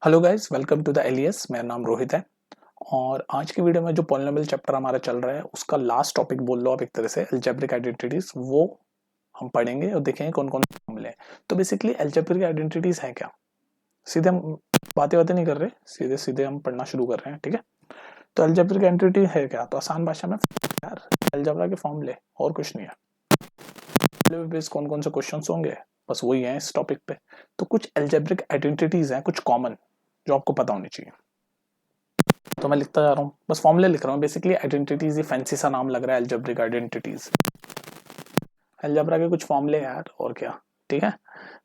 Hello guys, welcome to the Elias. मेरा नाम रोहित है और आज की वीडियो में जो पॉलिनोमियल चैप्टर हमारा चल रहा है उसका लास्ट टॉपिक बोल लो आप एक तरह से, अलजेब्रिक आइडेंटिटीज, वो हम पढ़ेंगे और देखेंगे कौन कौन से फॉर्मूले हैं। तो बेसिकली अलजेब्रिक आइडेंटिटीज है क्या, सीधे हम बातें बातें नहीं कर रहे, सीधे सीधे हम पढ़ना शुरू कर रहे हैं। ठीक है, तो अलजेब्रिक आइडेंटिटी है क्या, तो आसान भाषा में यार अलजेब्रा के फॉर्मूले और कुछ नहीं है। बेस कौन कौन से क्वेश्चन होंगे बस वही है इस टॉपिक पे। तो कुछ अलजेब्रिक आइडेंटिटीज हैं, कुछ कॉमन जो आपको पता होनी चाहिए। तो मैं लिखता जा रहा हूँ, बस फॉर्मूले लिख रहा हूँ। बेसिकली आइडेंटिटीज, ये फैंसी सा नाम लग रहा है, अलजेब्रिक आइडेंटिटीज। अलजेब्रा के कुछ फॉर्मूले यार, और क्या। ठीक है,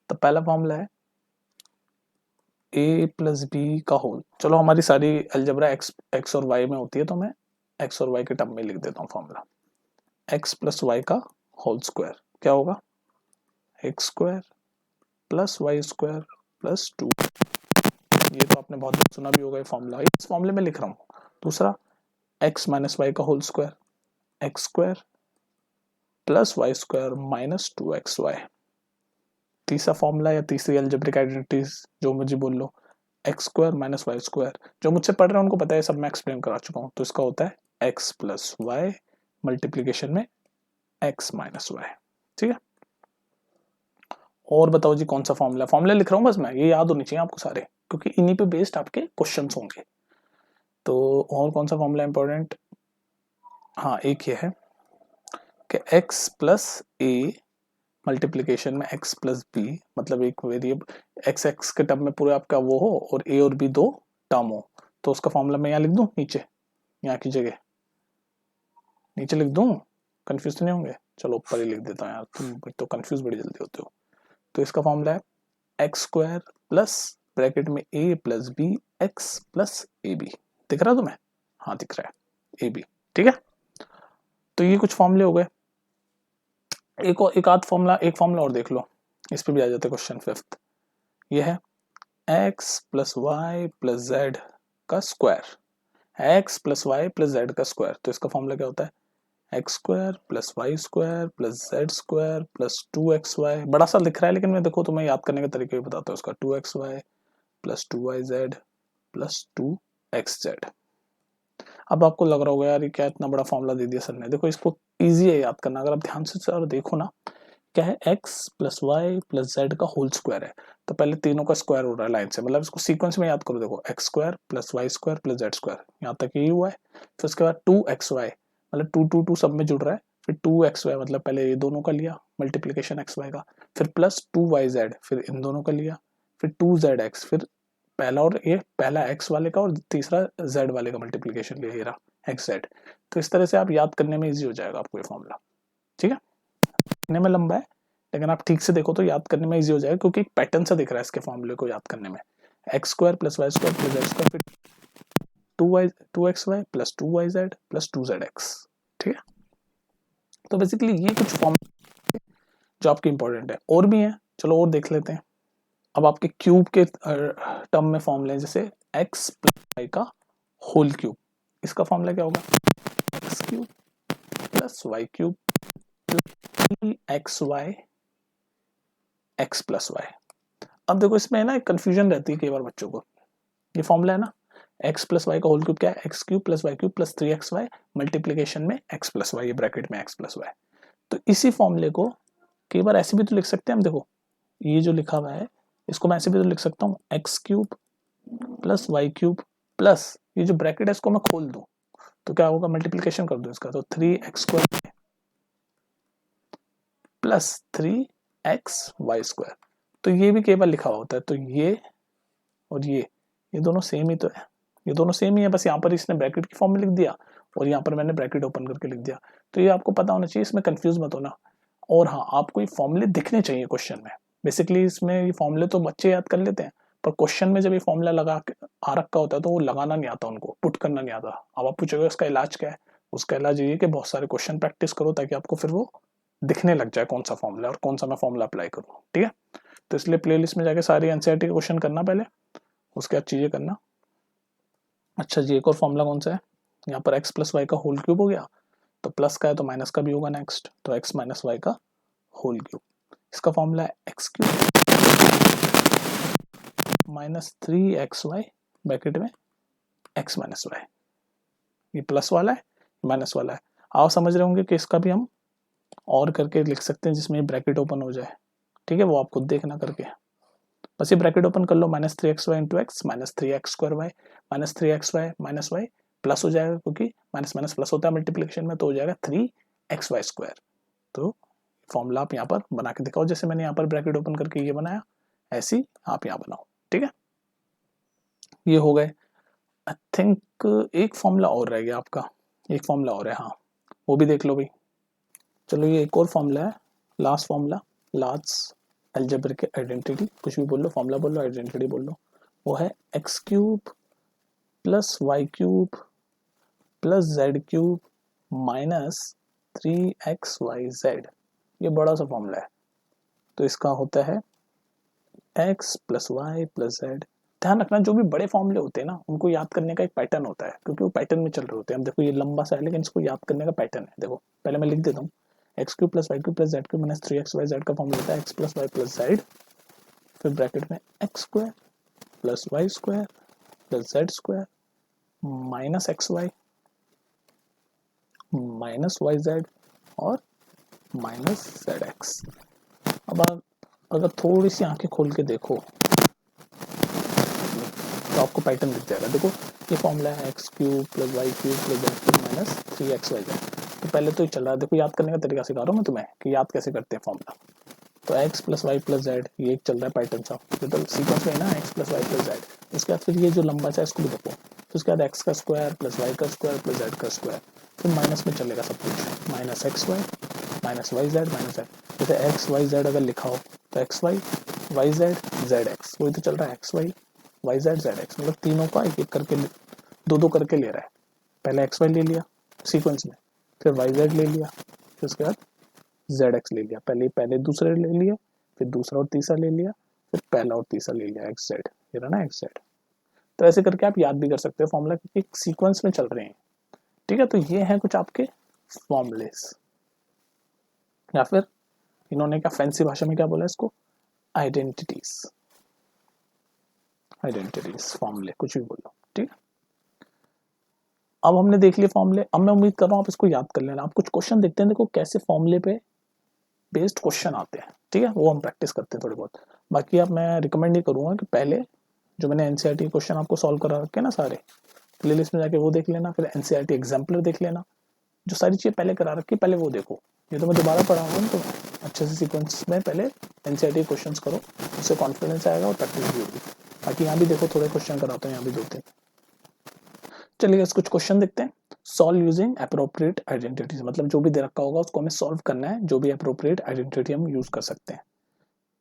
तो पहला फॉर्मूला है a प्लस बी का होल। चलो हमारी सारी अलजेब्रा एक्स और वाई में होती है, तो मैं एक्स और वाई के टर्म में लिख देता हूँ फॉर्मूला। एक्स प्लस वाई का होल स्क्वायर क्या होगा, x square plus y square plus 2। ये तो आपने बहुत सुना भी होगा ये फॉर्मूला, इस फॉर्मूले में लिख रहा हूँ। दूसरा एक्स माइनस वाई का whole square, x square plus y square minus 2xy। तीसरा फॉर्मूला या तीसरी अलजेब्रिक आइडेंटिटीज जो मुझे बोल लो, x square minus y square. जो मुझसे पढ़ रहे हैं उनको पता है, सब मैं एक्सप्लेन करा चुका हूँ। तो इसका होता है एक्स प्लस वाई मल्टीप्लीकेशन में एक्स माइनस वाई। ठीक है, और बताओ जी कौन सा फॉर्मूला। फॉर्मूला लिख रहा हूँ बस मैं, ये याद होनी चाहिए आपको सारे, क्योंकि इन्हीं पे बेस्ड आपके क्वेश्चन होंगे। तो और कौन सा फॉर्मूला इंपॉर्टेंट, हाँ एक ये है कि एक्स प्लस ए मल्टीप्लीकेशन में एक्स प्लस बी, मतलब एक वेरिएबल एक्स एक्स के टर्म में पूरे आपका वो हो और ए और बी दो टर्म हो। तो उसका फॉर्मूला मैं यहाँ लिख दूं नीचे, यहाँ की जगह नीचे लिख दूं, कंफ्यूज तो नहीं होंगे। चलो ऊपर ही लिख देता हूँ यार, तुम तो कंफ्यूज बड़ी जल्दी होते हो। तो इसका फॉर्मूला है एक्स स्क्वायर प्लस ब्रैकेट में a plus b x plus a b. दिख रहा है तुम्हें, हाँ दिख रहा है ए बी। ठीक है, तो ये कुछ फॉर्मूले हो गए। एक आध फॉर्मूला, एक फॉर्मूला और देख लो, इस पे भी आ जाते क्वेश्चन। फिफ्थ ये है x plus y plus z का square, x plus y plus z का स्क्वायर। तो इसका फॉर्मूला क्या होता है, x square plus y square plus z square plus 2xy। बड़ा सा लिख रहा है लेकिन मैं देखो तुम्हें याद करने के तरीके भी बताता हूँ। इसका 2xy plus 2yz plus 2xz। अब आपको लग रहा होगा यार ये क्या इतना बड़ा फॉर्मूला दे दिया सर ने। देखो इसको इजी है याद करना, अगर आप ध्यान से सर देखो ना, क्या है x plus y plus z का होल स्क्वायर है। तो पहले तीनों का स्क्वायर हो रहा है लाइन से, मतलब इसको सीक्वेंस में याद करो। देखो x square plus y square plus z square, यहाँ तक यही हुआ है। फिर उसके बाद 2xy, मतलब टू टू टू सब में जुड़ रहा है। फिर 2xy मतलब पहले ये दोनों का लिया मल्टीप्लीकेशन एक्स वाई का, फिर प्लस 2yz, फिर इन दोनों का लिया, फिर 2zx, फिर पहला और ये पहला एक्स वाले का और तीसरा जेड वाले का मल्टीप्लीकेशन लिया, ये रहा एक्स जेड। तो इस तरह से आप याद करने में इजी हो जाएगा आपको ये फॉर्मूला। ठीक है, लिखने में लंबा है लेकिन आप ठीक से देखो तो याद करने में इजी हो जाएगा, क्योंकि एक पैटर्न सा दिख रहा है इसके फॉर्मूले को याद करने में। X square plus y square plus z square, फिर 2xy plus 2yz plus 2zx। ठीक है, तो बेसिकली ये कुछ फॉर्म जो आपके इंपॉर्टेंट है, और भी है, चलो और देख लेते हैं। अब आपके क्यूब के टर्म में फॉर्मूले हैं, जैसे एक्स प्लस वाई का होल क्यूब। इसका फॉर्मूला क्या होगा, x cube plus y cube plus x y x plus y. अब देखो इसमें है ना कंफ्यूजन रहती है कई बार बच्चों को। ये फॉर्मूला है ना, एक्स प्लस वाई का होल क्यूब क्या है, x cube plus y cube plus 3xy multiplication में एक्स प्लस वाई, ये ब्रैकेट में एक्स प्लस वाई। तो इसी फॉर्मूले को कई बार ऐसे भी तो लिख सकते हैं हम। देखो ये जो लिखा हुआ है इसको मैं ऐसे भी तो लिख सकता हूँ, x cube plus y cube plus ये जो ब्रैकेट है इसको मैं खोल दूं तो क्या होगा, मल्टीप्लीकेशन कर दो इसका, तो 3x² प्लस 3xy²। तो ये भी केवल लिखा हुआ होता है। तो ये और ये दोनों सेम ही तो है, ये दोनों सेम ही है, बस यहाँ पर इसने ब्रैकेट की फॉर्म में लिख दिया और यहाँ पर मैंने ब्रैकेट ओपन करके लिख दिया। तो ये आपको पता होना चाहिए, इसमें कंफ्यूज मत होना। और हाँ, आपको ये फॉर्मूले दिखने चाहिए क्वेश्चन में। बेसिकली इसमें ये फॉर्मूले तो बच्चे याद कर लेते हैं, पर क्वेश्चन में जब ये फॉर्मूला लगा के आ रखा होता है तो वो लगाना नहीं आता उनको, पुट करना नहीं आता। अब आप पूछोगे उसका इलाज क्या है, उसका इलाज ये है कि बहुत सारे क्वेश्चन प्रैक्टिस करो, ताकि आपको फिर वो दिखने लग जाए कौन सा फॉर्मूला और कौन सा मैं फॉर्मूला अप्लाई करूँ। ठीक है, तो इसलिए प्लेलिस्ट में जाके सारी एनसीईआरटी के क्वेश्चन करना पहले, उसके बाद चीजें करना। अच्छा जी, एक और फॉर्मूला कौन सा है, यहाँ पर एक्स प्लस वाई का होल क्यूब हो गया, तो प्लस का है तो माइनस का भी होगा नेक्स्ट, तो एक्स माइनस वाई का होल क्यूब। इसका फॉर्मूला है x cube minus 3xy bracket में x माइनस वाई, ये प्लस वाला है माइनस वाला है। आप समझ रहे होंगे कि इसका भी हम और करके लिख सकते हैं जिसमें ब्रैकेट ओपन हो जाए, ठीक है, वो आप खुद देखना करके। बस ये ब्रैकेट ओपन कर लो, minus 3xy into x minus 3x² minus 3xy minus y plus हो जाएगा, क्योंकि माइनस माइनस प्लस होता है मल्टीप्लिकेशन में, तो हो जाएगा 3xy²। तो फॉर्मूला आप यहाँ पर बना के दिखाओ, जैसे मैंने यहाँ पर ब्रैकेट ओपन करके ये बनाया, ऐसे ही आप यहाँ बनाओ, ठीक है। ये हो गए। आई थिंक एक फॉर्मूला और रह गया आपका, एक फॉर्मूला और है, हाँ वो भी देख लो भाई। चलो ये एक और फॉर्मूला है, last formula, last algebraic identity, कुछ भी बोल लो, फॉर्मूला बोल लो, आइडेंटिटी बोल लो, वो है x³ plus y³ plus z³ minus 3xyz। ये बड़ा सा फॉर्मूला है, तो इसका होता है x plus y plus z. ध्यान रखना जो भी बड़े फॉर्मूले होते हैं ना, उनको याद करने का एक पैटर्न होता है, क्योंकि वो पैटर्न में चल रहे होते हैं। अब देखो ये लंबा सा है, लेकिन इसको याद करने का पैटर्न है। देखो पहले मैं लिख देता हूँ, x³ plus y³ plus z³ minus 3xyz का फॉर्मूला होता है x plus y plus z, फिर ब्रैकेट में x² plus y² plus z² minus xy minus yz और माइनस zx। अब आप अगर थोड़ी सी आंखें खोल के देखो तो आपको पैटर्न दिख जाएगा। देखो ये फॉर्मूला है x³ plus y³ plus z³ minus 3xyz। तो पहले तो ये चल रहा है, देखो याद करने का तरीका सिखा रहा हूँ मैं तुम्हें कि याद कैसे करते हैं फॉर्मूला। तो x plus y plus z, ये एक चल रहा है पैटर्न सा, तो सीक्वेंस में है ना x plus y plus z. उसके बाद फिर ये जो लंबा सा है इसको भी देखो, फिर उसके बाद x का स्क्वायर प्लस y का स्क्वायर प्लस z का स्क्वायर, फिर माइनस में चलेगा सब कुछ, minus xy minus y z minus z. जैसे एक्स वाई जेड अगर लिखा हो तो x y y z z x, वही तो चल रहा है x y y z z x, मतलब तीनों का एक एक करके दो दो करके ले रहा है। पहले एक्स वाई ले लिया सीक्वेंस में, फिर वाई जेड ले लिया, फिर उसके बाद जेड एक्स ले लिया, पहले दूसरे ले लिया, फिर दूसरा और तीसरा ले लिया, फिर पहला और तीसरा ले लिया एक्स जेड, ये रहा ना एक्स जेड। तो ऐसे करके आप याद भी कर सकते हो फॉर्मूला, क्योंकि एक सीक्वेंस में चल रहे हैं, ठीक है। तो ये है कुछ आपके फॉर्मूलेस, या फिर इन्होंने क्या फैंसी भाषा में क्या बोला इसको, आइडेंटिटीज, आइडेंटिटीज फॉर्मूले, कुछ भी बोलो, ठीक है। अब हमने देख लिए फॉर्मूले, अब मैं उम्मीद कर रहा हूँ आप इसको याद कर लेना। आप कुछ क्वेश्चन देखते हैं, देखो कैसे फॉर्मूले पे बेस्ड क्वेश्चन आते हैं, ठीक है, वो हम प्रैक्टिस करते हैं थोड़ी बहुत। बाकी अब मैं रिकमेंड नहीं करूंगा कि पहले जो मैंने एनसीईआरटी क्वेश्चन आपको सॉल्व करा रखे ना सारे, प्लेलिस्ट में जाके वो देख लेना, फिर एनसीईआरटी एग्जाम्पलर देख लेना, जो सारी चीज़ें पहले करा रखी पहले वो देखो। ये तो मैं दोबारा पढ़ाऊंगा तो अच्छे से सीक्वेंस में पहले एनसीईआरटी क्वेश्चंस करो, उससे कॉन्फिडेंस आएगा और प्रैक्टिस भी होगी। बाकी यहाँ भी देखो थोड़े क्वेश्चन कराता हूँ, यहाँ भी 2-3। चलिए कुछ क्वेश्चन देखते हैं। सॉल्व यूजिंग अप्रोप्रिएट आइडेंटिटीज, मतलब जो भी दे रखा होगा उसको हमें सॉल्व करना है, जो भी अप्रोप्रिएट आइडेंटिटी हम यूज कर सकते हैं।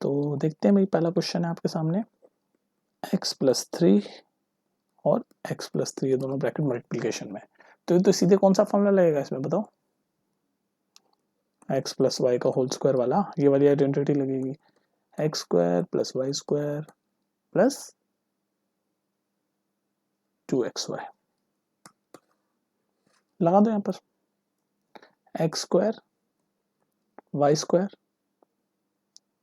तो देखते हैं भाई, पहला क्वेश्चन है आपके सामने, x प्लस 3 और x प्लस 3 ये दोनों ब्रैकेट मल्टीप्लीकेशन में, तो सीधे कौन सा फॉर्मूला लगेगा इसमें बताओ, x प्लस वाई का होल स्क्वायर वाला, ये वाली आइडेंटिटी लगेगी, x square plus y square plus 2xy। लगा दो यहाँ पर, एक्स स्क्वायर वाई स्क्वायर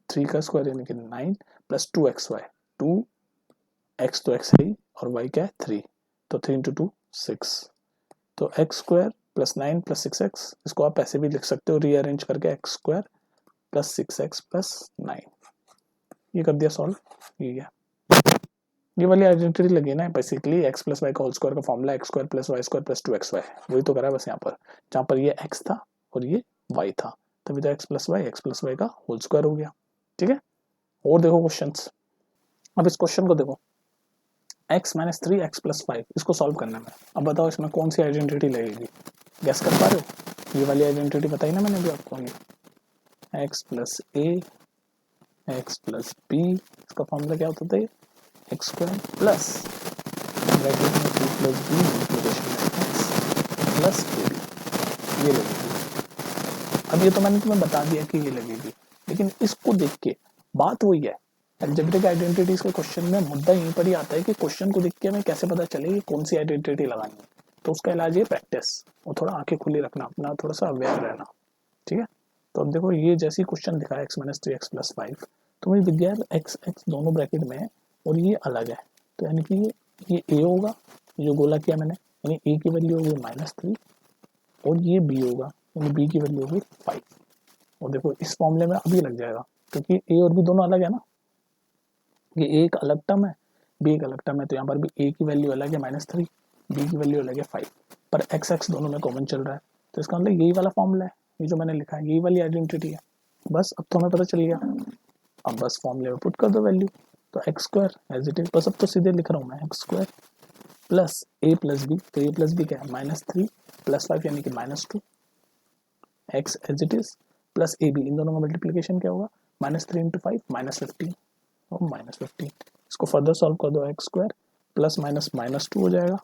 3 का स्क्वायर यानी कि 9 प्लस 2xy, 2x तो x है ही और y क्या है 3, तो 3 इंटू 2 6, तो x square plus 9 plus 6x, इसको आप ऐसे भी लिख सकते हो रीअरेंज करके, x square plus 6x plus 9। ये कर दिया सॉल्व, ये वाली आइडेंटिटी लगी ना बेसिकली, एक्स प्लस वाई का होल स्क्वायर का formula x square plus y square plus 2xy, वही तो करा है बस यहाँ पर, जहाँ पर ये x था और ये y था, तभी तो एक्स प्लस वाई का होल स्क्वायर हो गया, ठीक है। और देखो क्वेश्चंस, अब इस क्वेश्चन को देखो, x माइनस 3 एक्स प्लस 5, इसको सॉल्व करना है। अब बताओ इसमें कौन सी आइडेंटिटी लगेगी, गैस कर पा रहे हो? ये वाली आइडेंटिटी बताई ना मैंने अभी आपको, ये एक्स प्लस ए एक्स प्लस बी, इसका फॉर्मूला क्या होता है, एक्स स्क्वायर प्लस ब्रैकेट में 2 प्लस बी मल्टीप्लिकेशन में एक्स प्लस ए बी, ये लगेगी। अब ये तो मैंने तुम्हें बता दिया कि ये लगेगी, लेकिन इसको देख के बात वही है, अलजेब्रिक आइडेंटिटीज के क्वेश्चन में मुद्दा यहीं पर ही आता है कि क्वेश्चन को देख के हमें कैसे पता चले कि कौन सी आइडेंटिटी लगानी है। तो उसका इलाज है प्रैक्टिस, और थोड़ा आंखें खुली रखना, अपना थोड़ा सा अवेयर रहना, ठीक है। तो अब देखो ये जैसी क्वेश्चन दिखा है x माइनस 3 एक्स प्लस 5, तो मुझे दिख गया एक्स एक्स दोनों ब्रैकेट में और ये अलग है, तो यानी कि ये ए होगा, जो गोला किया मैंने, यानी ए की वैल्यू होगी -3, और ये बी होगा, यानी बी की वैल्यू होगी 5। और देखो इस फॉर्मूले में अभी लग जाएगा, क्योंकि ए और बी दोनों अलग है ना, ये ए एक अलग टर्म है, बी एक अलग टर्म है, तो यहाँ पर भी ए की वैल्यू अलग है -3, बी की वैल्यू अलग है 5, पर एक्स एक्स दोनों में कॉमन चल रहा है, तो इसका मतलब यही वाला फॉर्मूला है, ये जो मैंने लिखा है यही वाली आइडेंटिटी है। बस अब तो हमें पता चल गया, अब बस फॉर्मूले में पुट कर दो वैल्यू, तो x square as it is, बस अब तो सीधे लिख रहा हूँ मैं, x square plus a plus b, तो ए प्लस बी क्या है -3 प्लस 5 यानी कि -2, x as it is plus a b, इन दोनों का मल्टीप्लीकेशन क्या होगा, -3 इंटू 5 -15 और -15, इसको फर्दर सॉल्व कर दो, एक्स स्क्वायर प्लस माइनस -2 हो जाएगा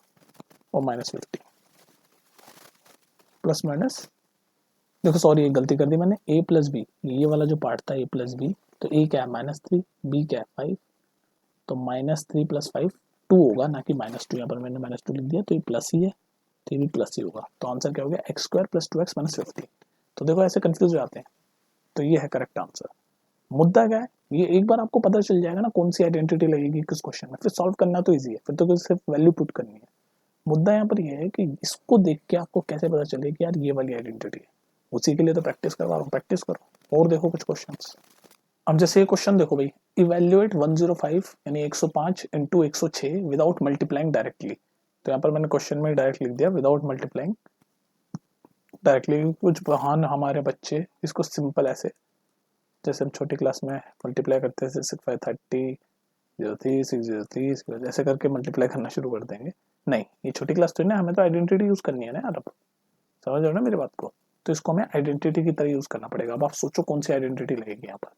और -15 प्लस माइनस, देखो सॉरी एक गलती कर दी मैंने, ए प्लस बी, ये वाला जो पार्ट था ए प्लस बी, तो ए क्या है -3, बी क्या है 5, तो -3 प्लस 5 2 होगा, ना कि -2, यहाँ पर मैंने -2 लिख दिया, तो ये प्लस ही है, तो ये भी प्लस ही होगा, तो आंसर क्या हो गया, एक्स स्क्वायर प्लस 2x -15। तो देखो ऐसे कंफ्यूज हो जाते हैं, तो ये है करेक्ट आंसर। मुद्दा क्या है, ये एक बार आपको पता चल जाएगा ना कौन सी आइडेंटिटी लगेगी किस क्वेश्चन में, फिर सॉल्व करना तो ईजी है, फिर तो सिर्फ वैल्यू पुट करनी है। मुद्दा यहाँ पर ये है कि इसको देख के आपको कैसे पता चले कि यार ये वाली आइडेंटिटी है, उसी के लिए तो प्रैक्टिस करवा रहा हूँ, प्रैक्टिस करो और देखो कुछ क्वेश्चंस। अब जैसे ये क्वेश्चन देखो भाई, इवेल्युएट 105 यानी 105 इंटू 106 विदाउट मल्टीप्लाइंग डायरेक्टली, तो यहाँ पर मैंने क्वेश्चन में डायरेक्ट लिख दिया विदाउट मल्टीप्लाइंग डायरेक्टली, कुछ बहान हमारे बच्चे इसको सिंपल ऐसे, जैसे हम छोटी क्लास में मल्टीप्लाई करते हैं 6 5 30 03 6 0 30 ऐसे करके मल्टीप्लाई करना शुरू कर देंगे, नहीं ये छोटी क्लास तो है ना, हमें तो आइडेंटिटी यूज करनी है ना यार, अब समझ रहे हो ना मेरी बात को, तो इसको हमें आइडेंटिटी की तरह यूज करना पड़ेगा। अब आप सोचो कौन सी आइडेंटिटी लगेगी यहाँ पर,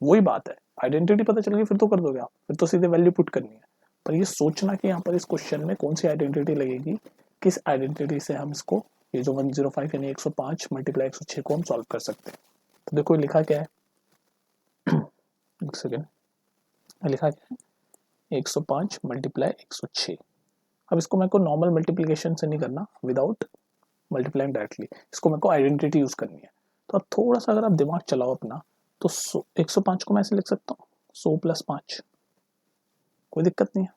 वही बात है, आइडेंटिटी पता चल गई फिर तो कर दोगे आप, फिर तो सीधे वैल्यू पुट करनी है, पर ये सोचना कि यहाँ पर इस क्वेश्चन में कौन सी आइडेंटिटी लगेगी, किस आइडेंटिटी से हम इसको, ये जो 105 यानी 105 मल्टीप्लाई 106 को हम सॉल्व कर सकते हैं। तो देखो लिखा क्या है, एक सेकेंड, लिखा क्या है 105 मल्टीप्लाई 106। अब इसको मेरे को नॉर्मल मल्टीप्लीकेशन से नहीं करना, विदाउट मल्टीप्लाइंग डायरेक्टली, इसको मेरे को आइडेंटिटी यूज करनी है। तो अब थोड़ा सा अगर आप दिमाग चलाओ अपना, तो 105 को मैं ऐसे लिख सकता हूँ 100 प्लस 5, कोई दिक्कत नहीं है,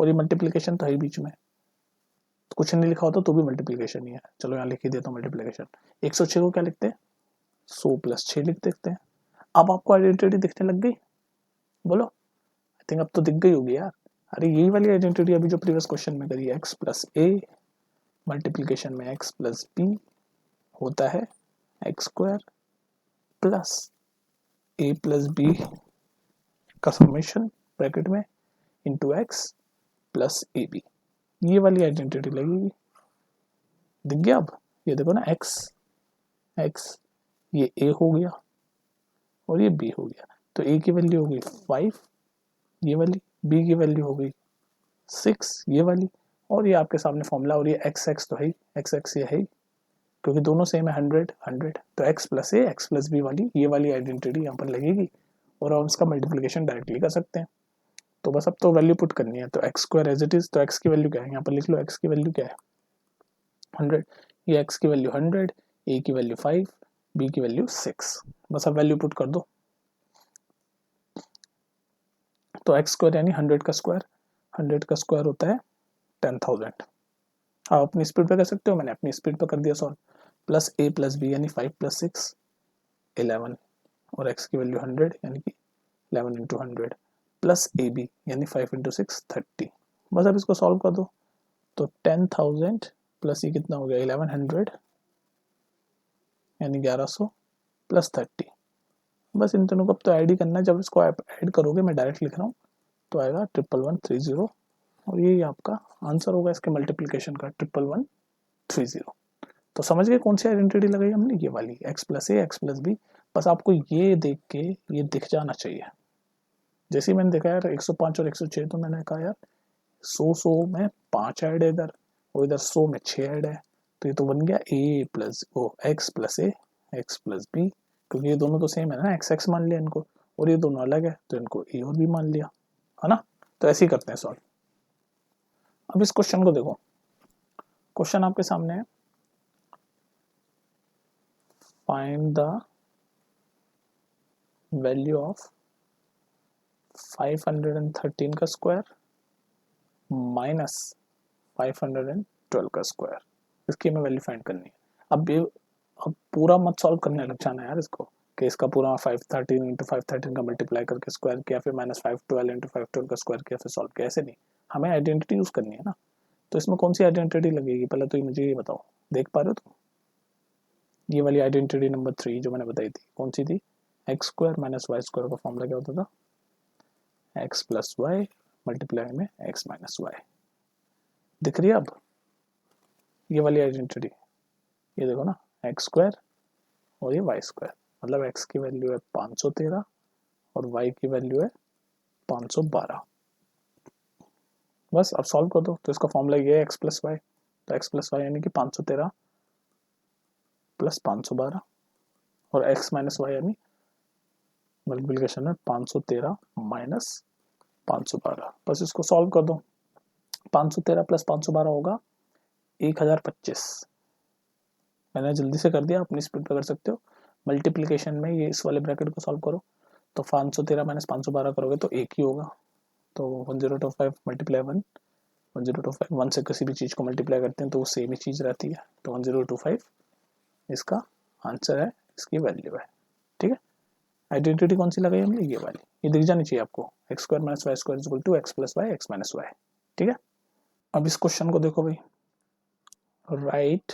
और ये मल्टीप्लीकेशन तो है बीच में, तो कुछ नहीं लिखा होता तो भी मल्टीप्लीकेशन ही है, चलो यहाँ लिख ही देता हूँ मल्टीप्लीकेशन। 106 को क्या लिखते हैं 100 प्लस 6 लिख देते हैं। अब आपको आइडेंटिटी दिखने लग गई, बोलो, आई थिंक अब तो दिख गई होगी यार, अरे यही वाली आइडेंटिटी अभी जो प्रीवियस क्वेश्चन में करी, एक्स प्लस ए मल्टीप्लीकेशन में एक्स प्लस बी होता है x square plus a plus b का समेशन ब्रैकेट में into x plus a b, ये वाली आइडेंटिटी लगेगी, दिख गया। अब ये देखो ना एक्स एक्स, ये ए हो गया और ये बी हो गया, तो ए की वैल्यू हो गई 5 ये वाली, बी की वैल्यू हो गई 6 ये वाली, और ये आपके सामने फॉर्मूला, और ये एक्स एक्स तो है ही, एक्स एक्स ये है ही, क्योंकि दोनों सेम है 100 100, तो एक्स प्लस ए एक्स प्लस बी वाली ये वाली आइडेंटिटी यहाँ पर लगेगी, और हम इसका मल्टीप्लिकेशन डायरेक्टली कर सकते हैं। तो बस अब तो वैल्यू पुट करनी है, तो x square as it is, तो एक्स की वैल्यू क्या है यहाँ पर लिख लो, एक्स की वैल्यू क्या है 100, ये एक्स की वैल्यू 100, ए की वैल्यू 5, बी की वैल्यू 6, बस अब वैल्यू पुट कर दो, तो एक्स स्क्वायर यानी 100 का स्क्वायर, 100 का स्क्वायर होता है 10,000। आप अपनी स्पीड पे कर सकते हो, मैंने अपनी स्पीड पे कर दिया solve, plus a plus B यानी 5 प्लस 6 11, और एक्स की वैल्यू 100 यानी कि 11 इंटू 100 प्लस ए बी यानी 5 इंटू 6 30, बस अब इसको सॉल्व कर दो, तो 10,000 प्लस ये कितना हो गया 1100 यानी 1100 प्लस 30, बस इन दोनों को अब तो ऐड ही करना है, जब इसको ऐड करोगे मैं डायरेक्ट लिख रहा हूँ, तो आएगा 11130, और ये आपका आंसर होगा इसके मल्टीप्लिकेशन का 11130। तो समझ गए कौन सी आइडेंटिटी लगाई हमने, ये वाली एक्स प्लस ए एक्स प्लस बी, बस आपको ये देख के ये दिख जाना चाहिए। जैसे ही मैंने देखा यार 105 और 106, तो मैंने कहा यार 100 में 5 ऐड है इधर, और इधर 100 में 6 ऐड है, तो ये तो बन गया ए प्लस ओ एक्स प्लस ए एक्स प्लस बी, क्योंकि ये दोनों तो सेम है ना, एक्स एक्स मान लिया इनको, और ये दोनों अलग है तो इनको ए और बी मान लिया, है ना। तो ऐसे ही करते हैं सॉल्व। अब इस क्वेश्चन को देखो, क्वेश्चन आपके सामने है, फाइंड द वैल्यू ऑफ 513 का स्क्वायर माइनस 512 का स्क्वायर, इसकी हमें वैल्यू फाइंड करनी है। अब पूरा मत सॉल्व करने लग जाना यार इसको, कि इसका पूरा 513 इंटू 513 का मल्टीप्लाई करके स्क्वायर किया, फिर माइनस 512 इंटू 512 का स्क्वायर किया, फिर सॉल्व किया, ऐसे नहीं, हमें आइडेंटिटी यूज करनी है ना। तो इसमें कौन सी आइडेंटिटी लगेगी, पहले तो मुझे ये बताओ, देख पा रहे हो तुम? ये वाली आइडेंटिटी नंबर 3 जो मैंने बताई थी, कौन सी थी? X square minus y square का फॉर्मूला क्या होता था? एक्स प्लस वाई मल्टीप्लाई में एक्स माइनस वाई। दिख रही है अब ये वाली आइडेंटिटी? ये देखो ना, एक्स स्क्वायर और ये वाई स्क्वायर, मतलब एक्स की वैल्यू है 513 और वाई की वैल्यू है 512। बस अब सॉल्व कर दो। तो इसका फॉर्मूला ये है एक्स प्लस वाई, तो एक्स प्लस वाई यानी कि 513 प्लस 512 और एक्स माइनस वाई यानी मल्टीप्लिकेशन में 513 माइनस 512। बस इसको सॉल्व कर दो। 513 प्लस 512 होगा 1025। मैंने जल्दी से कर दिया, अपनी स्पीड पे कर सकते हो। मल्टीप्लिकेशन में ये इस वाले ब्रैकेट को सॉल्व करो, तो 513 माइनस 512 करोगे तो एक ही होगा, तो 1025 मल्टीप्लाई 1, 1025 1 से किसी भी चीज़ को मल्टीप्लाई करते हैं तो वो सेम ही चीज़ रहती है, तो 1025 इसका आंसर है, इसकी वैल्यू है। ठीक है, आइडेंटिटी कौन सी लगाई हमने? ये वाली, ये दिख जानी चाहिए आपको, x square minus y square equal to x plus y x minus y. ठीक है, अब इस क्वेश्चन को देखो भाई, right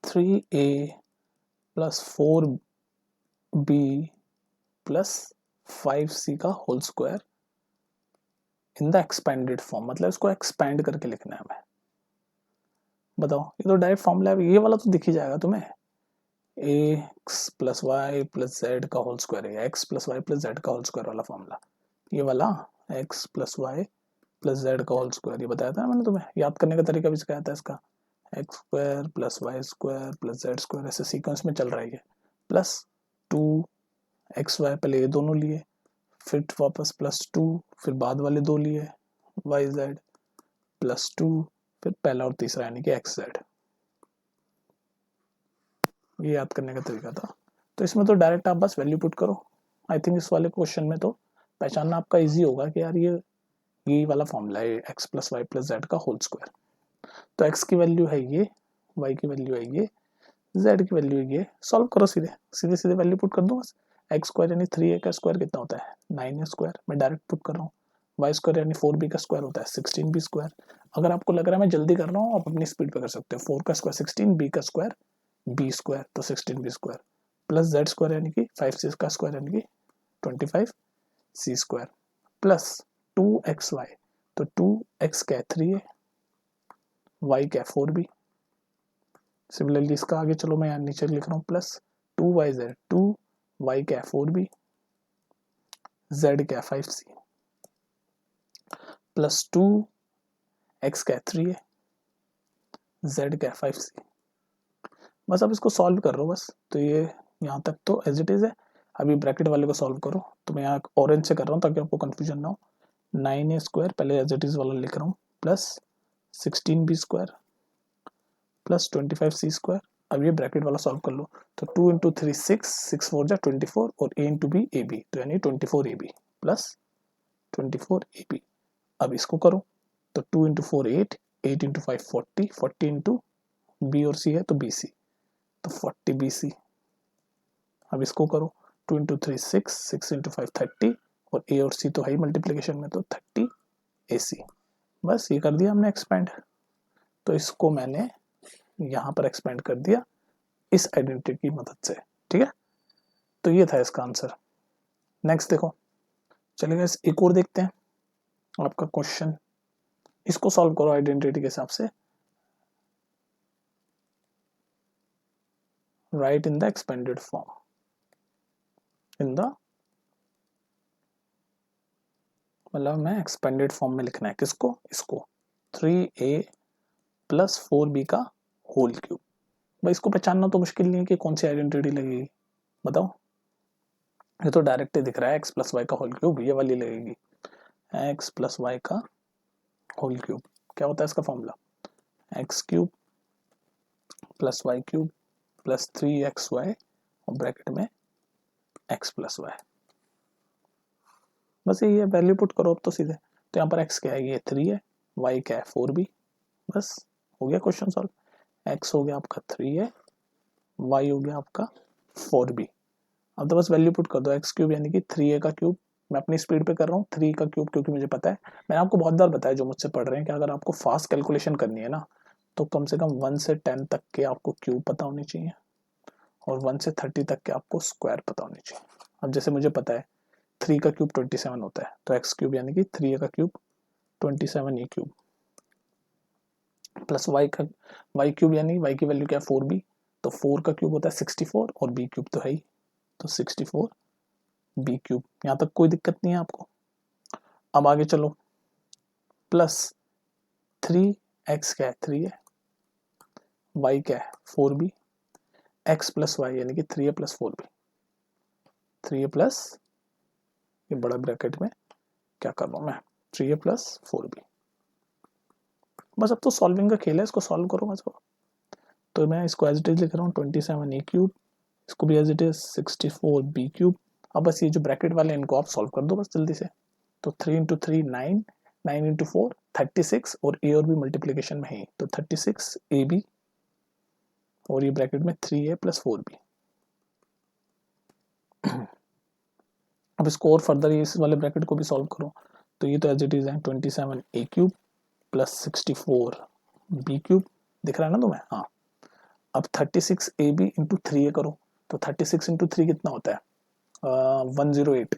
3a plus 4b plus 5c का whole square in the expanded form, मतलब इसको एक्सपेंड करके लिखना है हमें। बताओ, ये तो डायरेक्ट फॉर्मूला है, ये वाला तो दिख ही जाएगा तुम्हें, x plus y plus z का होल स्क्वायर है, x plus y plus z का होल स्क्वायर वाला फॉर्मूला, ये वाला x plus y plus z का होल स्क्वायर, ये बताया था मैंने तुम्हें, याद करने का तरीका भी सिखाया था इसका, x square plus y square plus z square, ऐसे सीक्वेंस में चल रहा है ये, प्लस 2 एक्स वाई, पहले ये दोनों लिए, फिर वापस प्लस 2, फिर बाद वाले दो लिए वाई जेड प्लस 2, फिर पहला और तीसरा यानी कि एक्स जेड। ये याद करने का तरीका था। तो इसमें तो डायरेक्ट आप बस वैल्यू पुट करो। आई थिंक इस वाले क्वेश्चन में तो पहचानना आपका इजी होगा कि यार ये वाला फॉर्मूला है x plus y plus z का होल स्क्वायर। तो एक्स की वैल्यू है ये, वाई की वैल्यू है ये, जेड की वैल्यू है ये। सॉल्व करो, सीधे सीधे सीधे वैल्यू पुट कर दो बस। एक्स स्क्वायर यानी 3a का स्क्वायर कितना होता है? 9a स्क्वायर, मैं डायरेक्ट पुट कर रहा हूँ। वाई स्क्वायर यानी 4b का स्क्वायर होता है 16b स्क्वायर। अगर आपको लग रहा है मैं जल्दी कर रहा हूँ, आप अपनी स्पीड पे कर सकते हो। 4 का स्क्वायर 16, b का स्क्वायर b स्क्वायर, तो 16b square plus z square यानी कि 5c का स्क्वायर यानी कि 25c स्क्वायर प्लस 2xy, तो 2x क्या है? 3a, y क्या है? 4b। सिमिलरली इसका आगे चलो, मैं यहाँ नीचे लिख रहा हूँ प्लस 2yz, 2y क्या है? 4b, z क्या है? 5c प्लस 2x क्या है? 3a, z क्या है? 5c। बस अब इसको सॉल्व कर रहा हूँ बस। तो ये यहाँ तक तो एज इट इज है। अभी ब्रैकेट वाले को सॉल्व करो, तो मैं यहाँ ऑरेंज से कर रहा हूँ ताकि आपको कंफ्यूजन ना हो। 9a स्क्वायर पहले एज इट इज वाला लिख रहा हूँ, plus 16b square plus 25c square. अब ये ब्रैकेट वाला सॉल्व कर लो, तो 2 इंटू 3 6, 6 4 जा 24 और a into b a b, तो यानी 24ab प्लस 24ab। अब इसको करो, तो 2 इंटू 4 8, 8 इंटू 5 40, 40 इंटू बी और सी है तो bc, तो 40bc। अब इसको करो, 2 इंटू 3 6, 6 इंटू 5 30 और a और c तो है ही मल्टीप्लिकेशन में, तो 30ac। बस ये कर दिया हमने एक्सपेंड। तो इसको मैंने यहाँ पर एक्सपेंड कर दिया इस आइडेंटिटी की मदद से। ठीक है, तो ये था इसका आंसर। नेक्स्ट देखो, चलिए एक और देखते हैं आपका क्वेश्चन। इसको सॉल्व करो आइडेंटिटी के हिसाब से। Right in the expanded form, in the, मतलब मैं एक्सपेंडेड फॉर्म में लिखना है किसको? इसको 3a प्लस 4b का होल क्यूब। भाई इसको पहचानना तो मुश्किल नहीं है कि कौन सी आइडेंटिटी लगेगी, बताओ। ये तो डायरेक्ट ही दिख रहा है, एक्स प्लस वाई का होल क्यूब, ये वाली लगेगी। एक्स प्लस वाई का होल क्यूब क्या होता है इसका formula? X cube plus y cube plus 3xy और ब्रैकेट में एक्स प्लस वाई। बस यही है, वैल्यू पुट करो अब तो सीधे। तो यहाँ पर x क्या है, ये 3 है, y क्या है 4b, बस हो गया क्वेश्चन सॉल्व। x हो गया आपका 3 है, y हो गया आपका 4b। अब तो बस वैल्यू पुट कर दो, एक्स क्यूब यानी कि 3a का क्यूब, मैं अपनी स्पीड पे कर रहा हूँ 3 का क्यूब क्योंकि मुझे पता है, मैंने आपको बहुत बार बताया जो मुझसे पढ़ रहे हैं कि अगर आपको फास्ट कैलकुलेशन करनी है ना तो कम से कम 1 से 10 तक के आपको क्यूब पता होनी चाहिए और 1 से 30 तक के आपको स्क्वायर पता होनी चाहिए। अब जैसे मुझे पता है 3 का क्यूब 27 होता है, तो एक्स क्यूब यानी कि 3a का cube 27a cube plus y cube यानी वाई की वैल्यू क्या है 4b, तो 4 का क्यूब होता है 64 और b क्यूब तो है ही, तो 64 बी क्यूब। यहाँ तक कोई दिक्कत नहीं है आपको। अब आगे चलो, प्लस 3x क्या है 3 है, y क्या है 4b, x प्लस वाई यानी कि 3a plus 4b, 3a plus, ये बड़ा ब्रैकेट में क्या कर रहा हूँ मैं, 3a प्लस 4b। बस अब तो सॉल्विंग का खेल है, इसको सॉल्व करो बस। तो मैं इसको एज इट इज लिख रहा हूँ 27a क्यूब, इसको भी as it is 64b cube. अब बस ये जो ब्रैकेट वाले इनको आप सॉल्व कर दो बस जल्दी से। तो 3 इंटू 3 9, 9 इंटू 4 36 और a और b मल्टीप्लीकेशन में है, तो 36ab और ये ब्रैकेट में 3a प्लस 4b। अब इसको और फर्दर इस वाले ब्रैकेट को भी सॉल्व करो, तो ये तो एज इट इज है 27a cube plus 64b cube, दिख रहा है ना तुम्हें? हाँ। अब 36ab इंटू 3a करो, तो 36 इंटू 3 कितना होता है 108,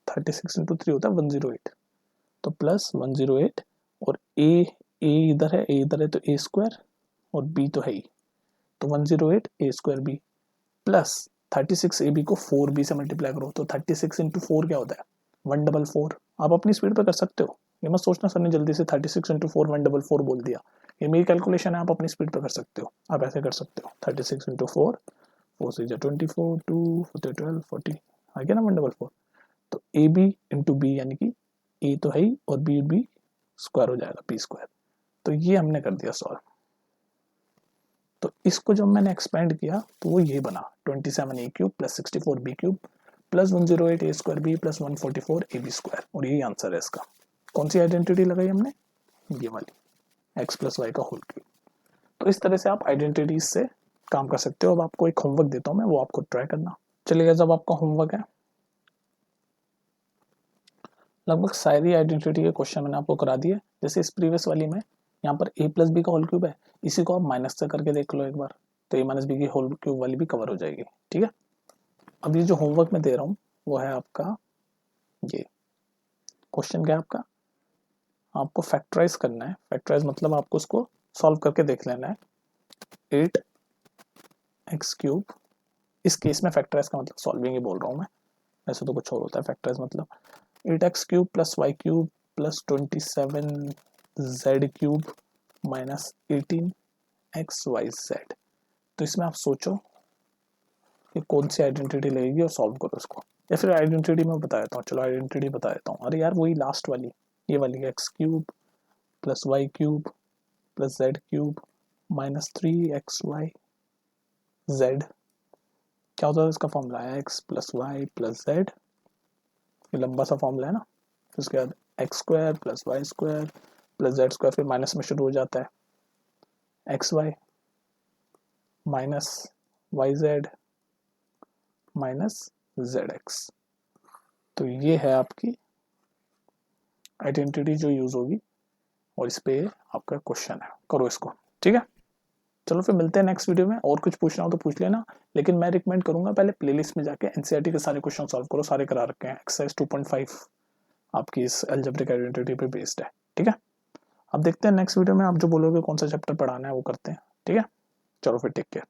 36 इंटू 3 होता है 108, तो प्लस 108 और a इधर है, a इधर है तो a स्क्वायर और b तो है ही, तो 108 a square b plus 36ab को 4b से मल्टीप्लाई करो, तो 36 इंटू 4 क्या होता है 144। आप अपनी स्पीड पे कर सकते हो, ये मत सोचना सर ने जल्दी से 36 इंटू 4 144 बोल दिया, ये मेरी कैलकुलेशन है, आप अपनी स्पीड पे कर सकते हो। आप ऐसे कर सकते हो 36 इंटू 4, 4 से 24, 2 12 40 आ गया ना 144। तो ए बी इंटू बी यानी कि ए तो है ही और बी स्क्वायर हो जाएगा बी स्क्वायर। तो ये हमने कर दिया सॉल्व। तो इसको जब मैंने एक्सपेंड किया तो वो ये बना 27a cube plus 64b cube plus 108a square b plus 144ab square, और यही आंसर है इसका। कौन सी आइडेंटिटी लगाई हमने, ये वाली x प्लस वाई का होल क्यूब। तो इस तरह से आप आइडेंटिटीज से काम कर सकते हो। अब आपको एक होमवर्क देता हूँ मैं, वो आपको ट्राई करना। चलिएगा, जब आपका होमवर्क है, लगभग सारी आइडेंटिटी के क्वेश्चन मैंने आपको करा दिए। जैसे इस प्रीवियस वाली में यहाँ पर a प्लस बी का होल क्यूब है, इसी को आप माइनस से करके देख लो एक बार, तो a माइनस बी की होल क्यूब वाली भी कवर हो जाएगी। ठीक है, अब ये जो होमवर्क मैं दे रहा हूँ वो है आपका, ये क्वेश्चन क्या है आपका, आपको फैक्टराइज करना है। फैक्टराइज मतलब आपको उसको सॉल्व करके देख लेना है। 8x क्यूब, इस केस में फैक्टराइज का मतलब सॉल्विंग ही बोल रहा हूँ मैं, ऐसे तो कुछ और होता है फैक्टराइज मतलब। 8x cube plus y cube plus 27z cube minus 18xyz। तो इसमें आप सोचो कि कौन सी आइडेंटिटी लगेगी और सॉल्व करो इसको, या फिर आइडेंटिटी मैं बता देता हूँ। चलो आइडेंटिटी बता देता हूँ, अरे यार वही लास्ट वाली, ये वाली x cube plus y cube plus z cube minus 3xyz। क्या होता है इसका फॉर्मूला है x plus y plus z, ये लंबा सा फॉर्मूला है ना। फिर उसके बाद x square plus y square plus z square, फिर माइनस में शुरू हो जाता है x y minus y z minus z x. तो ये है आपकी आइडेंटिटी जो यूज होगी, और इस पे आपका क्वेश्चन है, करो इसको। ठीक है, चलो फिर मिलते हैं नेक्स्ट वीडियो में। और कुछ पूछना हो तो पूछ लेना, लेकिन मैं रिकमेंड करूंगा पहले प्लेलिस्ट में जाके एनसीईआरटी के सारे क्वेश्चन सॉल्व करो, सारे करा रखे हैं। एक्सरसाइज 2.5 आपकी इस अलजेब्रिक आइडेंटिटी पे बेस्ड है। ठीक है, अब देखते हैं नेक्स्ट वीडियो में आप जो बोलोगे कौन सा चैप्टर पढ़ाना है वो करते हैं। ठीक है, चलो फिर टेक केयर।